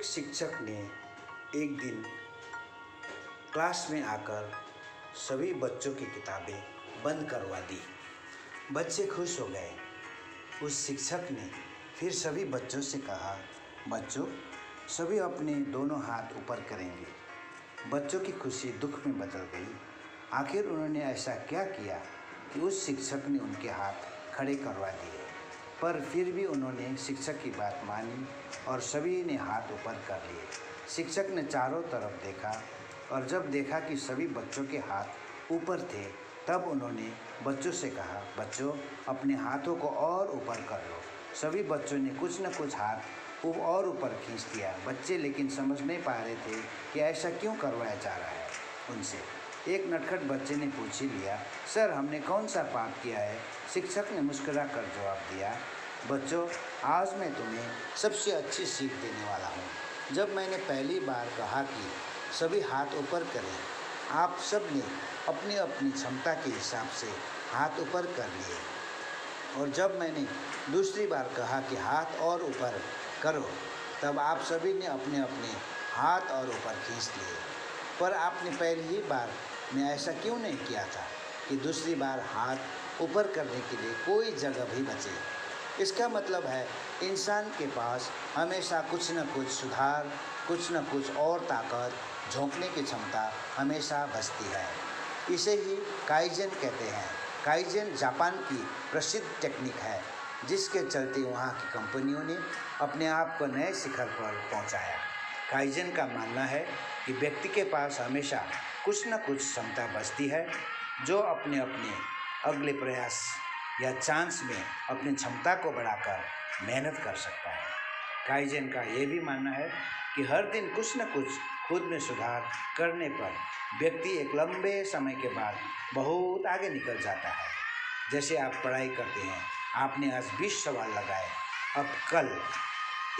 एक शिक्षक ने एक दिन क्लास में आकर सभी बच्चों की किताबें बंद करवा दी। बच्चे खुश हो गए। उस शिक्षक ने फिर सभी बच्चों से कहा, बच्चों सभी अपने दोनों हाथ ऊपर करेंगे। बच्चों की खुशी दुख में बदल गई। आखिर उन्होंने ऐसा क्या किया कि उस शिक्षक ने उनके हाथ खड़े करवा दिए। पर फिर भी उन्होंने शिक्षक की बात मानी और सभी ने हाथ ऊपर कर लिए। शिक्षक ने चारों तरफ देखा और जब देखा कि सभी बच्चों के हाथ ऊपर थे, तब उन्होंने बच्चों से कहा, बच्चों अपने हाथों को और ऊपर कर लो। सभी बच्चों ने कुछ न कुछ हाथ और ऊपर खींच दिया। बच्चे लेकिन समझ नहीं पा रहे थे कि ऐसा क्यों करवाया जा रहा है उनसे। एक नटखट बच्चे ने पूछ ही लिया, सर हमने कौन सा पाप किया है? शिक्षक ने मुस्कुरा कर जवाब दिया, बच्चों आज मैं तुम्हें सबसे अच्छी सीख देने वाला हूँ। जब मैंने पहली बार कहा कि सभी हाथ ऊपर करें, आप सब ने अपनी अपनी क्षमता के हिसाब से हाथ ऊपर कर लिए। और जब मैंने दूसरी बार कहा कि हाथ और ऊपर करो, तब आप सभी ने अपने अपने हाथ और ऊपर खींच लिए। पर आपने पहली ही बार में ऐसा क्यों नहीं किया था कि दूसरी बार हाथ ऊपर करने के लिए कोई जगह भी बचे? इसका मतलब है इंसान के पास हमेशा कुछ न कुछ सुधार, कुछ न कुछ और ताकत, झोंकने की क्षमता हमेशा बचती है। इसे ही काइजन कहते हैं। काइजन जापान की प्रसिद्ध टेक्निक है, जिसके चलते वहाँ की कंपनियों ने अपने आप को नए शिखर पर पहुँचाया। काइजन का मानना है कि व्यक्ति के पास हमेशा कुछ न कुछ क्षमता बचती है, जो अपने अपने अगले प्रयास या चांस में अपनी क्षमता को बढ़ाकर मेहनत कर सकता है। काइजन का ये भी मानना है कि हर दिन कुछ न कुछ खुद में सुधार करने पर व्यक्ति एक लंबे समय के बाद बहुत आगे निकल जाता है। जैसे आप पढ़ाई करते हैं, आपने आज 20 सवाल लगाए, अब कल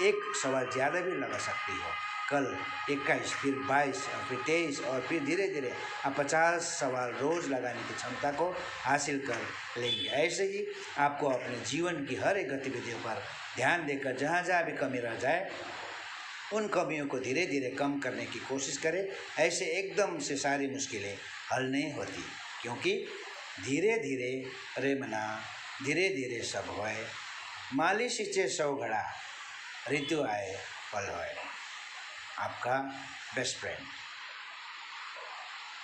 एक सवाल ज़्यादा भी लगा सकती हो। कल 21, फिर 22 और फिर 23 और फिर धीरे धीरे आप 50 सवाल रोज़ लगाने की क्षमता को हासिल कर लेंगे। ऐसे ही आपको अपने जीवन की हर एक गतिविधियों पर ध्यान देकर जहाँ जहाँ भी कमी रह जाए, उन कमियों को धीरे धीरे कम करने की कोशिश करें। ऐसे एकदम से सारी मुश्किलें हल नहीं होती, क्योंकि धीरे धीरे रे मना धीरे धीरे सब होए, माली सिंचे सौ घड़ा, ऋतु आए पल होए। आपका बेस्ट फ्रेंड।